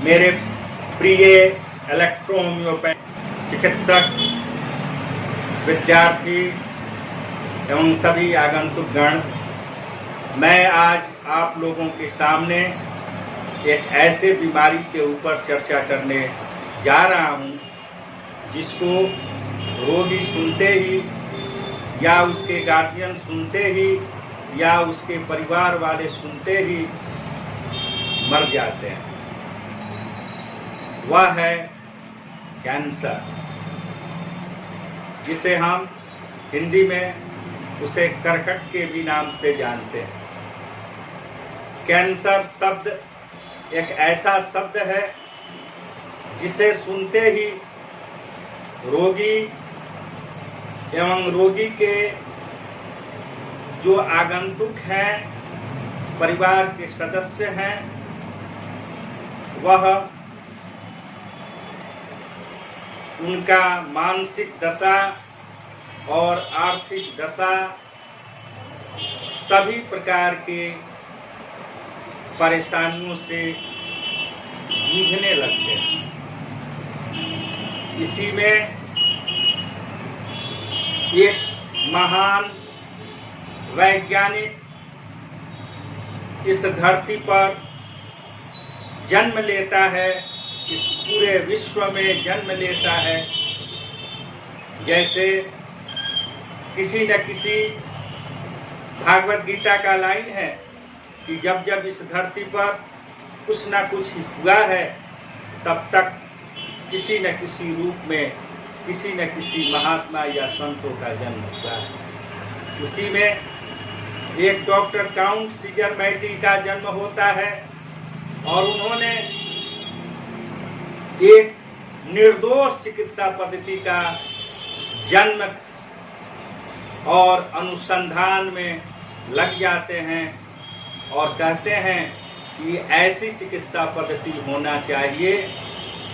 मेरे प्रिय इलेक्ट्रोहोम्योपैथ चिकित्सक, विद्यार्थी एवं सभी आगंतुक गण, मैं आज आप लोगों के सामने एक ऐसे बीमारी के ऊपर चर्चा करने जा रहा हूं जिसको रोगी सुनते ही या उसके गार्जियन सुनते ही या उसके परिवार वाले सुनते ही मर जाते हैं। वह है कैंसर, जिसे हम हिंदी में उसे कर्कट के भी नाम से जानते हैं। कैंसर शब्द एक ऐसा शब्द है जिसे सुनते ही रोगी एवं रोगी के जो आगंतुक हैं, परिवार के सदस्य हैं, वह उनका मानसिक दशा और आर्थिक दशा सभी प्रकार के परेशानियों से जूझने लगते हैं। इसी में एक महान वैज्ञानिक इस धरती पर जन्म लेता है, इस पूरे विश्व में जन्म लेता है। जैसे किसी न किसी भागवत गीता का लाइन है कि जब जब इस धरती पर कुछ न कुछ हुआ है, तब तक किसी न किसी रूप में किसी न किसी महात्मा या संतों का जन्म हुआ है। उसी में एक डॉक्टर काउंट सीजर मैटी का जन्म होता है और उन्होंने एक निर्दोष चिकित्सा पद्धति का जन्म और अनुसंधान में लग जाते हैं और कहते हैं कि ऐसी चिकित्सा पद्धति होना चाहिए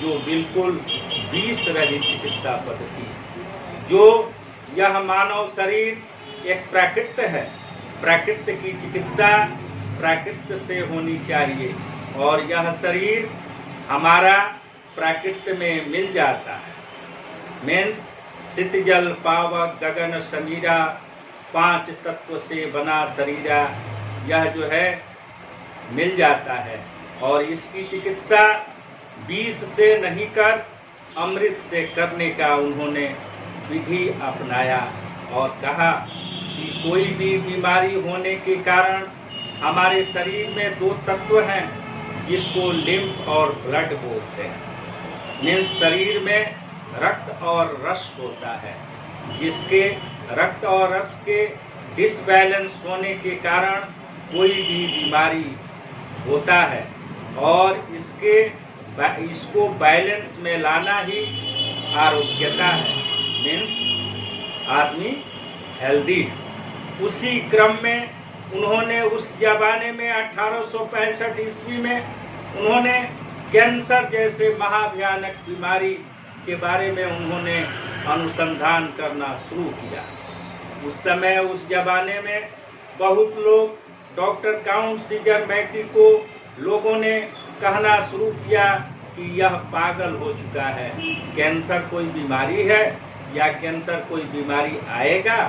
जो बिल्कुल विष रहित चिकित्सा पद्धति, जो यह मानव शरीर एक प्राकृत है, प्राकृत की चिकित्सा प्राकृत से होनी चाहिए और यह शरीर हमारा प्राकृत में मिल जाता है। मीन्स सित जल पावक गगन समीरा, 5 तत्व से बना शरीरा, यह जो है मिल जाता है। और इसकी चिकित्सा विष से नहीं कर अमृत से करने का उन्होंने विधि अपनाया और कहा कि कोई भी बीमारी होने के कारण हमारे शरीर में 2 तत्व हैं जिसको लिम्फ और ब्लड बोलते हैं। मीन्स शरीर में रक्त और रस होता है, जिसके रक्त और रस के डिसबैलेंस होने के कारण कोई भी बीमारी होता है और इसको बैलेंस में लाना ही आरोग्यता है। मीन्स आदमी हेल्दी। उसी क्रम में उन्होंने उस जमाने में 1865 ईस्वी में उन्होंने कैंसर जैसे महाभयानक बीमारी के बारे में उन्होंने अनुसंधान करना शुरू किया। उस समय उस जमाने में बहुत लोग डॉक्टर काउंट सीजर मैटी को लोगों ने कहना शुरू किया कि यह पागल हो चुका है, कैंसर कोई बीमारी है या कैंसर कोई बीमारी आएगा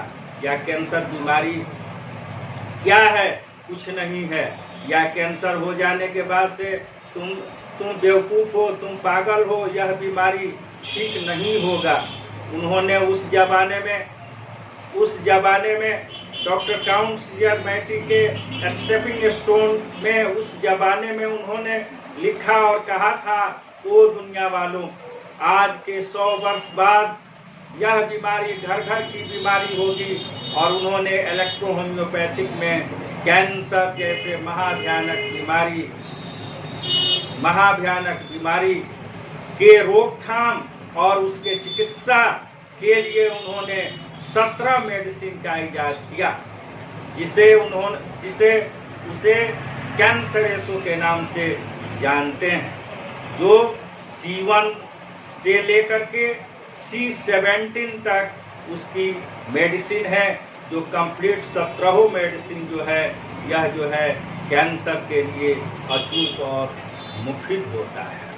या कैंसर बीमारी क्या है, कुछ नहीं है, या कैंसर हो जाने के बाद से तुम बेवकूफ़ हो, तुम पागल हो, यह बीमारी ठीक नहीं होगा। उन्होंने उस जमाने में डॉक्टर काउंट सीजर मैटी के स्टेपिंग स्टोन में उस जमाने में उन्होंने लिखा और कहा था, ओ दुनिया वालों, आज के 100 वर्ष बाद यह बीमारी घर घर की बीमारी होगी। और उन्होंने इलेक्ट्रोहोम्योपैथिक में कैंसर जैसे महाभयानक बीमारी के रोकथाम और उसके चिकित्सा के लिए उन्होंने 17 मेडिसिन का इजाद किया, उसे कैंसरेसो के नाम से जानते हैं, जो C1 से लेकर के C17 तक उसकी मेडिसिन है, जो कंप्लीट 17 मेडिसिन जो है यह जो है कैंसर के लिए अचूक और मुफीद होता है।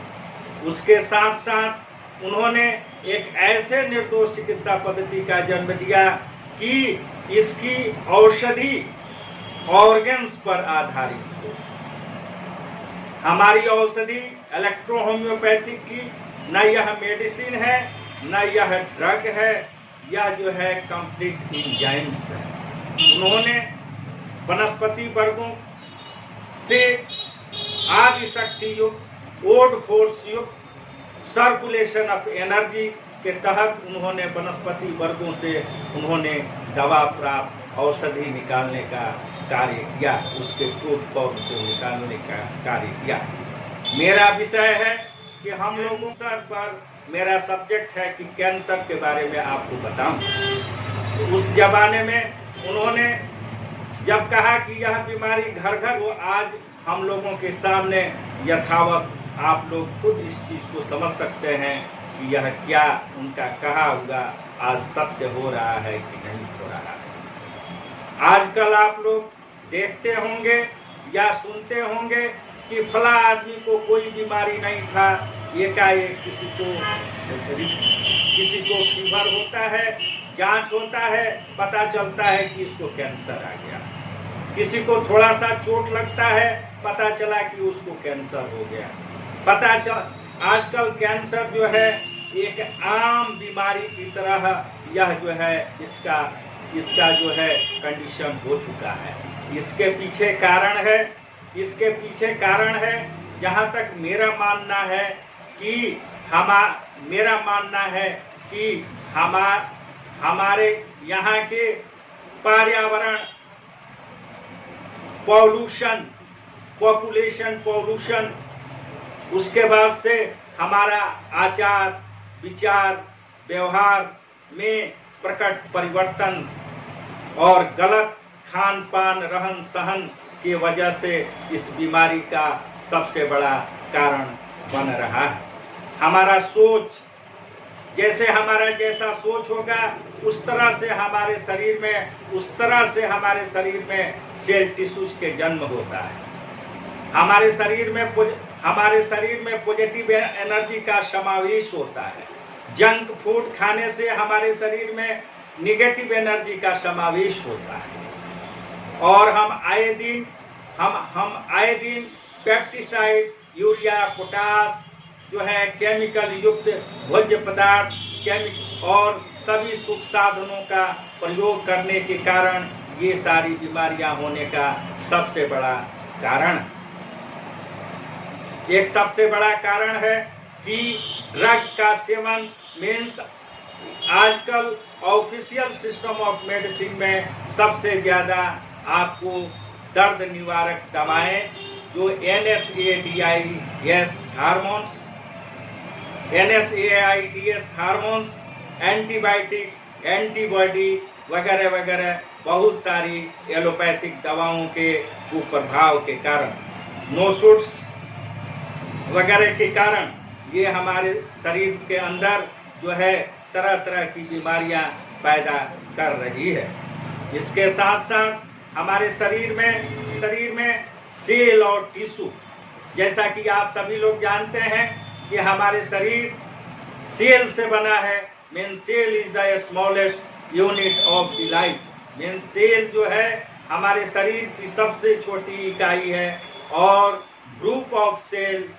उसके साथ साथ उन्होंने एक ऐसे निर्दोष चिकित्सा पद्धति का जन्म दिया कि इसकी औषधि ऑर्गन्स पर आधारित हो। हमारी औषधि इलेक्ट्रो होम्योपैथिक की न यह मेडिसिन है, न यह ड्रग है, यह जो है कंप्लीट एंजाइम्स है। उन्होंने वनस्पति वर्गों से आदि शक्ति युक्त, ओड फोर्स युक्त, सर्कुलेशन ऑफ एनर्जी के तहत उन्होंने वनस्पति वर्गों से उन्होंने दवा प्राप्त औषधि निकालने का कार्य किया, उसके फ्रूट पॉड को निकालने का कार्य किया। मेरा विषय है कि हम लोगों पर, मेरा सब्जेक्ट है कि कैंसर के बारे में आपको बताऊं। तो उस जमाने में उन्होंने जब कहा कि यह बीमारी घर घर हो, आज हम लोगों के सामने यथावत आप लोग खुद इस चीज को समझ सकते हैं कि यह क्या उनका कहा हुआ आज सत्य हो रहा है कि नहीं हो रहा है। आजकल आप लोग देखते होंगे या सुनते होंगे कि फला आदमी को कोई बीमारी नहीं था, एकाएक किसी को फीवर होता है, जांच होता है, पता चलता है कि इसको कैंसर आ गया। किसी को थोड़ा सा चोट लगता है, पता चला कि उसको कैंसर हो गया। आजकल कैंसर जो है एक आम बीमारी की तरह यह जो है इसका जो है कंडीशन हो चुका है। इसके पीछे कारण है जहाँ तक मेरा मानना है कि हमारे यहाँ के पर्यावरण पॉल्यूशन, पॉपुलेशन पॉल्यूशन, उसके बाद से हमारा आचार विचार व्यवहार में प्रकट परिवर्तन और गलत खान पान रहन सहन की वजह से इस बीमारी का सबसे बड़ा कारण बन रहा है। हमारा सोच, जैसा सोच होगा उस तरह से हमारे शरीर में सेल टिश्यूज के जन्म होता है। हमारे शरीर में पॉजिटिव एनर्जी का समावेश होता है। जंक फूड खाने से हमारे शरीर में निगेटिव एनर्जी का समावेश होता है। और हम आए दिन पेस्टिसाइड, यूरिया, पोटास जो है केमिकल युक्त भोज्य पदार्थ और सभी सुख साधनों का प्रयोग करने के कारण ये सारी बीमारियां होने का सबसे बड़ा कारण, एक सबसे बड़ा कारण है कि ड्रग का सेवन मीन्स आजकल ऑफिशियल सिस्टम ऑफ मेडिसिन में सबसे ज्यादा आपको दर्द निवारक दवाएं जो NSAIDs हार्मोन्स, एंटीबायोटिक, एंटीबॉडी वगैरह वगैरह बहुत सारी एलोपैथिक दवाओं के कुप्रभाव के कारण, नोशूट्स वगैरह के कारण ये हमारे शरीर के अंदर जो है तरह तरह की बीमारियां पैदा कर रही है। इसके साथ साथ हमारे शरीर में सेल और टिश्यू, जैसा कि आप सभी लोग जानते हैं कि हमारे शरीर सेल से बना है। Mean cell is the smallest unit of the life. Mean cell जो है हमारे शरीर की सबसे छोटी इकाई है। और ग्रुप ऑफ सेल,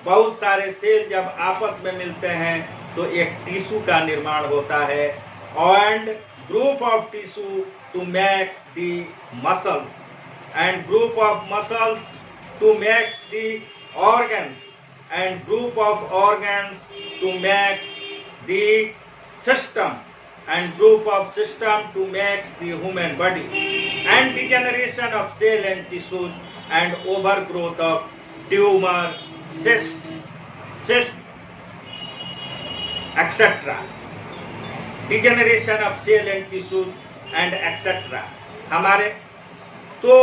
बहुत सारे सेल जब आपस में मिलते हैं तो एक टिश्यू का निर्माण होता है। And group of tissue to makes the muscles, and group of muscles to makes the organs, and group of organs to makes the system, and group of system to makes the human body, and degeneration of cell and tissues, and overgrowth of tumor, cyst etc. degeneration of cell and tissues and etc. हमारे तो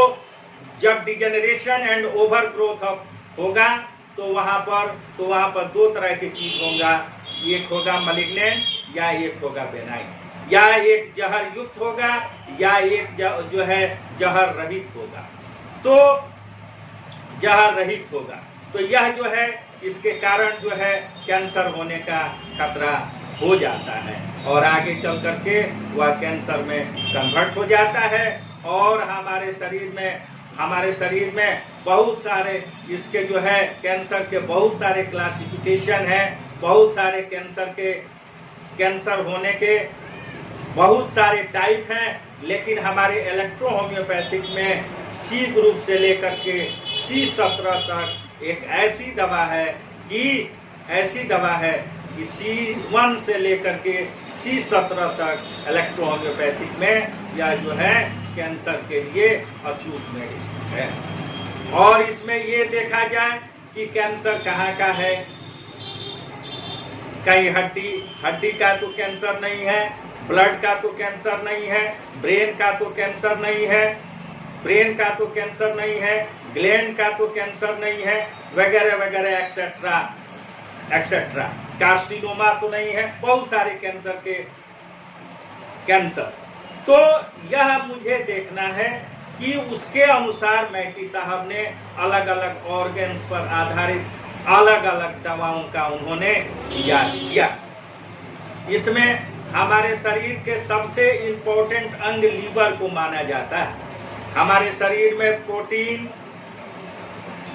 जब degeneration and overgrowth होगा तो वहां पर दो तरह की चीज होगा। एक होगा मलिग्नेंट या एक होगा बेनाइन, या एक जहर युक्त होगा या एक जो है जहर रहित होगा। तो जहर रहित होगा तो यह जो है इसके कारण जो है कैंसर होने का खतरा हो जाता है और आगे चल करके वह कैंसर में कन्वर्ट हो जाता है। और हमारे शरीर में बहुत सारे इसके जो है कैंसर के बहुत सारे क्लासिफिकेशन है, बहुत सारे कैंसर होने के बहुत सारे टाइप हैं। लेकिन हमारे इलेक्ट्रो होम्योपैथिक में सी ग्रुप से लेकर के C17 तक एक ऐसी दवा है कि C1 से लेकर के C17 तक इलेक्ट्रो होम्योपैथिक में यह जो है कैंसर के लिए अचूक मेडिसिन है। और इसमें ये देखा जाए कि कैंसर कहाँ का है। कहीं हड्डी का तो कैंसर नहीं है, ब्लड का तो कैंसर नहीं है, ब्रेन का तो कैंसर नहीं है, ग्लैंड का तो कैंसर नहीं है, वगैरह वगैरह एक्सेट्रा। कार्सिनोमा तो नहीं है, बहुत सारे कैंसर। तो यह मुझे देखना है कि उसके अनुसार मैकी साहब ने अलग अलग ऑर्गन्स पर आधारित अलग अलग दवाओं का उन्होंने किया। इसमें हमारे शरीर के सबसे इम्पोर्टेंट अंग लीवर को माना जाता है। हमारे शरीर में प्रोटीन,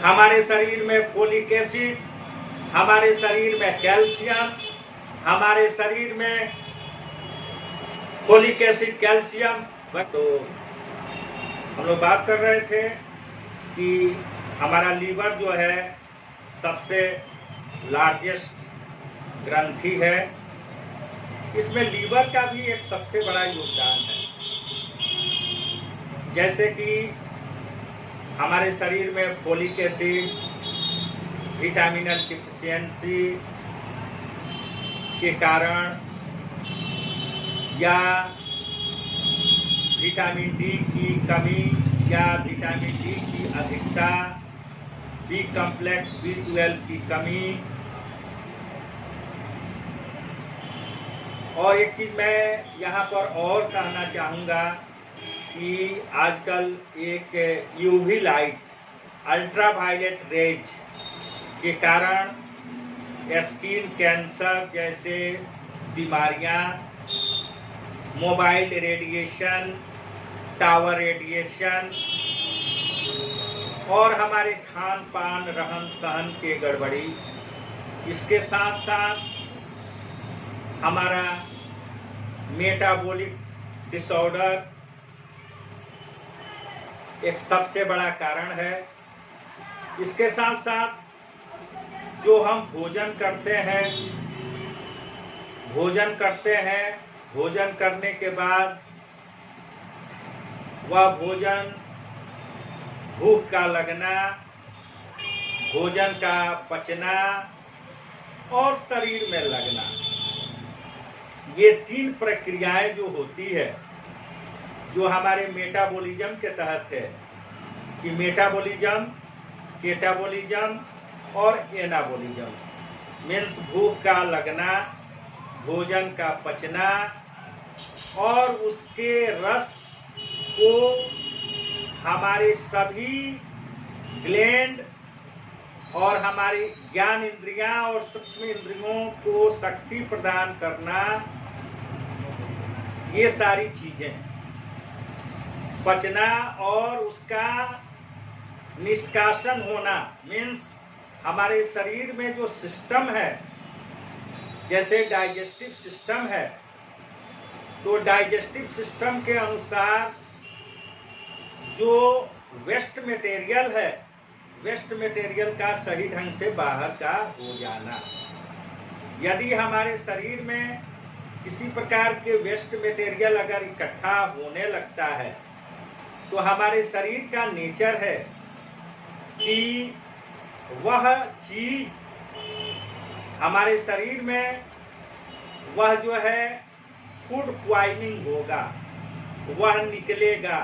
हमारे शरीर में फोलिक एसिड, हमारे शरीर में कैल्शियम, हमारे शरीर में फोलिक एसिड, कैल्शियम। तो हम लोग बात कर रहे थे कि हमारा लीवर जो है सबसे लार्जेस्ट ग्रंथि है। इसमें लीवर का भी एक सबसे बड़ा योगदान है। जैसे कि हमारे शरीर में फोलिक एसिड, विटामिनल डिफिशियंसी के कारण या विटामिन डी की कमी या विटामिन डी की अधिकता, बी कॉम्प्लेक्स, B12 की कमी। और एक चीज मैं यहाँ पर और कहना चाहूँगा कि आजकल एक यूवी लाइट, अल्ट्रावायलेट रेज के कारण स्किन कैंसर जैसे बीमारियाँ, मोबाइल रेडिएशन, टावर रेडिएशन और हमारे खान पान, रहन सहन के गड़बड़ी, इसके साथ साथ हमारा मेटाबॉलिक डिसऑर्डर एक सबसे बड़ा कारण है। इसके साथ साथ जो हम भोजन करते हैं, भोजन करने के बाद वह भोजन, भूख का लगना, भोजन का पचना और शरीर में लगना, ये 3 प्रक्रियाएं जो होती है, जो हमारे मेटाबॉलिज्म के तहत है कि मेटाबॉलिज्म, कैटाबॉलिज्म और एनाबॉलिज्म। मीन्स भूख का लगना, भोजन का पचना और उसके रस को हमारे सभी ग्लैंड और हमारी ज्ञान इंद्रियां और सूक्ष्म इंद्रियों को शक्ति प्रदान करना, ये सारी चीजें पचना और उसका निष्कासन होना। मीन्स हमारे शरीर में जो सिस्टम है, जैसे डाइजेस्टिव सिस्टम है, तो डाइजेस्टिव सिस्टम के अनुसार जो वेस्ट मटेरियल है, वेस्ट मटेरियल का सही ढंग से बाहर का हो जाना। यदि हमारे शरीर में किसी प्रकार के वेस्ट मटेरियल अगर इकट्ठा होने लगता है, तो हमारे शरीर का नेचर है कि वह चीज हमारे शरीर में वह जो है फूड पॉइजनिंग होगा, वह निकलेगा,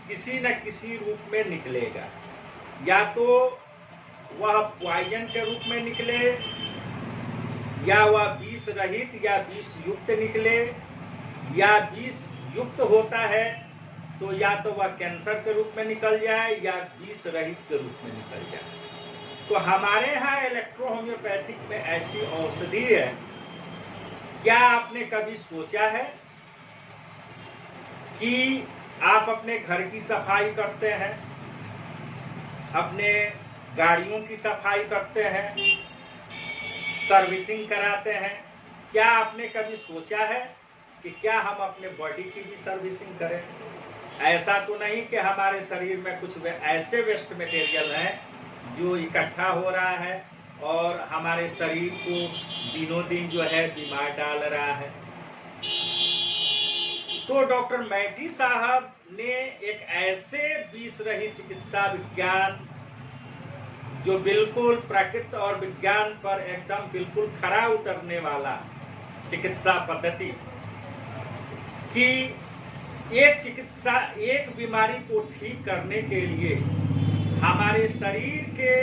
किसी न किसी रूप में निकलेगा। या तो वह पॉइजन के रूप में निकले, या वह विष रहित या विष युक्त निकले, या विष युक्त होता है तो या तो वह कैंसर के रूप में निकल जाए या विष रहित के रूप में निकल जाए। तो हमारे यहाँ इलेक्ट्रो होम्योपैथिक में ऐसी औषधि है, क्या आपने कभी सोचा है कि आप अपने घर की सफाई करते हैं, अपने गाड़ियों की सफाई करते हैं, सर्विसिंग कराते हैं, क्या आपने कभी सोचा है कि क्या हम अपने बॉडी की भी सर्विसिंग करें? ऐसा तो नहीं कि हमारे शरीर में कुछ ऐसे वेस्ट मटेरियल हैं जो इकट्ठा हो रहा है और हमारे शरीर को दिनों दिन जो है बीमार डाल रहा है। तो डॉक्टर मैटी साहब ने एक ऐसे विष रहित चिकित्सा विज्ञान जो बिल्कुल प्रकृति और विज्ञान पर एकदम बिल्कुल खरा उतरने वाला चिकित्सा पद्धति कि एक बीमारी को ठीक करने के लिए हमारे शरीर के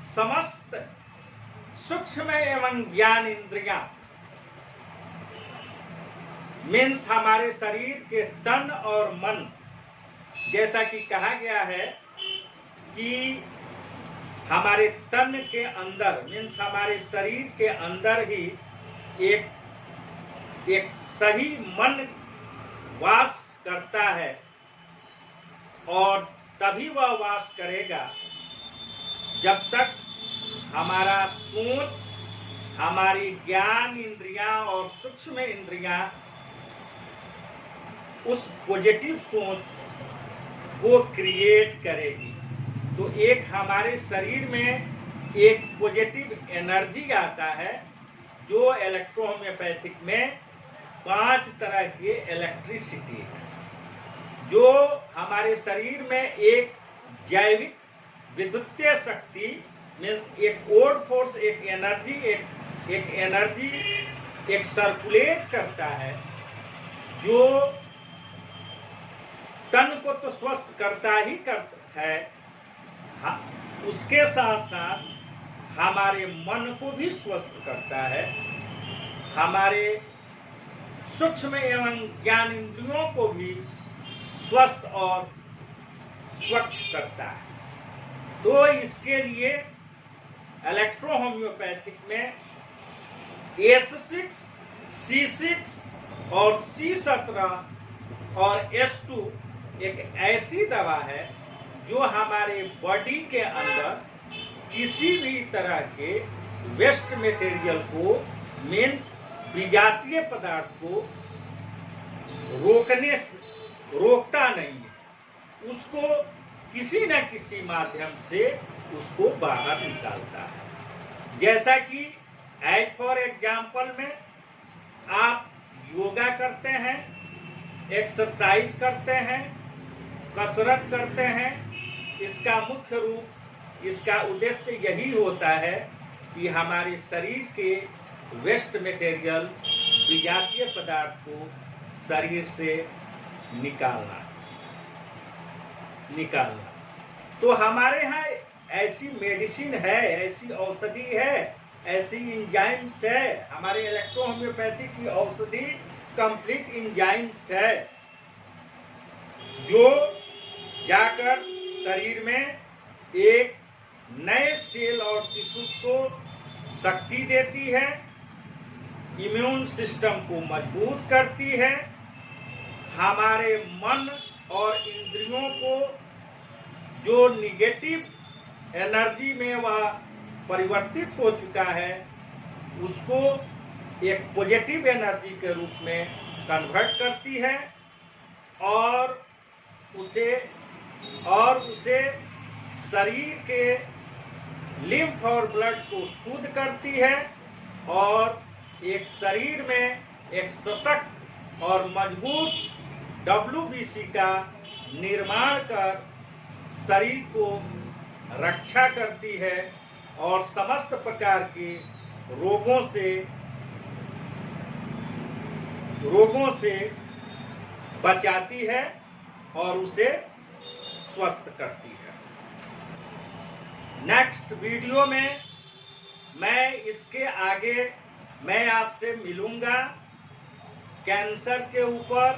समस्त सूक्ष्म एवं ज्ञान इंद्रियां मीन्स हमारे शरीर के तन और मन, जैसा कि कहा गया है कि हमारे तन के अंदर मीन्स हमारे शरीर के अंदर ही एक सही मन वास करता है और तभी वह वास करेगा जब तक हमारा सोच, हमारी ज्ञान इंद्रियां और सूक्ष्म इंद्रियां उस पॉजिटिव सोच को क्रिएट करेगी। तो एक हमारे शरीर में एक पॉजिटिव एनर्जी आता है जो इलेक्ट्रो होम्योपैथिक में 5 तरह के इलेक्ट्रिसिटी है, जो हमारे शरीर में एक जैविक विद्युतीय शक्ति मीन्स एक कोड फोर्स, एक एनर्जी एक सर्कुलेट करता है जो तन को तो स्वस्थ करता ही करता है, उसके साथ साथ हमारे मन को भी स्वस्थ करता है, हमारे सूक्ष्म एवं ज्ञान इंद्रियों को भी स्वस्थ और स्वच्छ करता है। तो इसके लिए इलेक्ट्रो होम्योपैथिक में S6, C6 और C17 और S2 एक ऐसी दवा है जो हमारे बॉडी के अंदर किसी भी तरह के वेस्ट मटेरियल को मीन्स विजातीय पदार्थ को रोकता नहीं है, उसको किसी न किसी माध्यम से उसको बाहर निकालता है। जैसा कि एज फॉर एग्जाम्पल में आप योगा करते हैं, एक्सरसाइज करते हैं, कसरत करते हैं, इसका मुख्य रूप, इसका उद्देश्य यही होता है कि हमारे शरीर के वेस्ट मटेरियल, विजातीय पदार्थ को शरीर से निकालना। तो हमारे यहाँ ऐसी मेडिसिन है, ऐसी औषधि है, ऐसी इंजाइम्स है, हमारे इलेक्ट्रो होम्योपैथी की औषधि कंप्लीट इंजाइम्स है जो जाकर शरीर में एक नए सेल और टिश्यू को शक्ति देती है, इम्यून सिस्टम को मजबूत करती है, हमारे मन और इंद्रियों को जो निगेटिव एनर्जी में वह परिवर्तित हो चुका है उसको एक पॉजिटिव एनर्जी के रूप में कन्वर्ट करती है और उसे शरीर के लिम्फ और ब्लड को शुद्ध करती है और एक शरीर में एक सशक्त और मजबूत WBC का निर्माण कर शरीर को रक्षा करती है और समस्त प्रकार के रोगों से बचाती है और उसे स्वस्थ करती है। नेक्स्ट वीडियो में मैं इसके आगे मैं आपसे मिलूंगा कैंसर के ऊपर।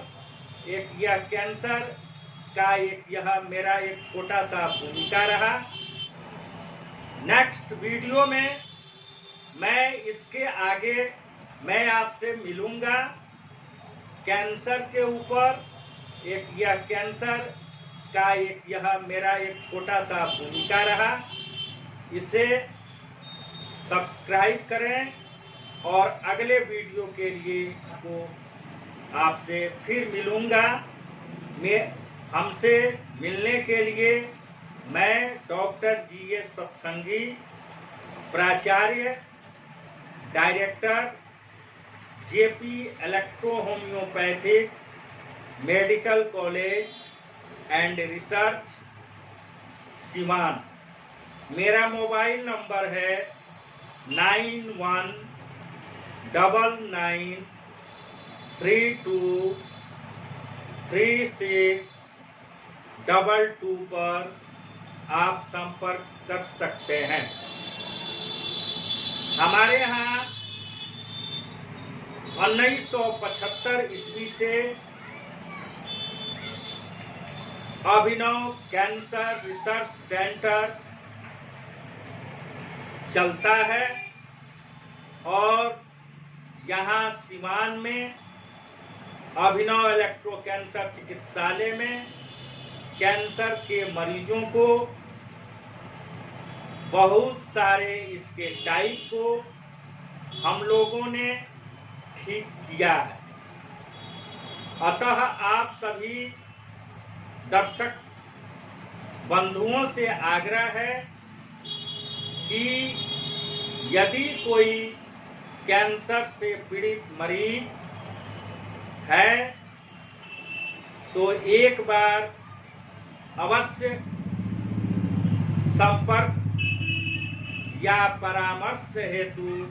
यह कैंसर का यह मेरा एक छोटा सा भूमिका रहा। नेक्स्ट वीडियो में मैं इसके आगे मैं आपसे मिलूंगा कैंसर के ऊपर। यह कैंसर का यह मेरा एक छोटा सा भूमिका रहा। इसे सब्सक्राइब करें और अगले वीडियो के लिए को आपसे फिर मिलूंगा। हमसे मिलने के लिए मैं डॉक्टर GS सत्संगी, प्राचार्य, director JP electro homeopathic medical college and research, Siwan. मेरा मोबाइल नंबर है 9199323622 पर आप संपर्क कर सकते हैं। हमारे यहाँ 1975 ईस्वी से अभिनव कैंसर रिसर्च सेंटर चलता है और यहाँ सिवान में अभिनव इलेक्ट्रो कैंसर चिकित्सालय में कैंसर के मरीजों को बहुत सारे इसके टाइप को हम लोगों ने ठीक किया है। अतः आप सभी दर्शक बंधुओं से आग्रह है कि यदि कोई कैंसर से पीड़ित मरीज है तो एक बार अवश्य संपर्क या परामर्श हेतु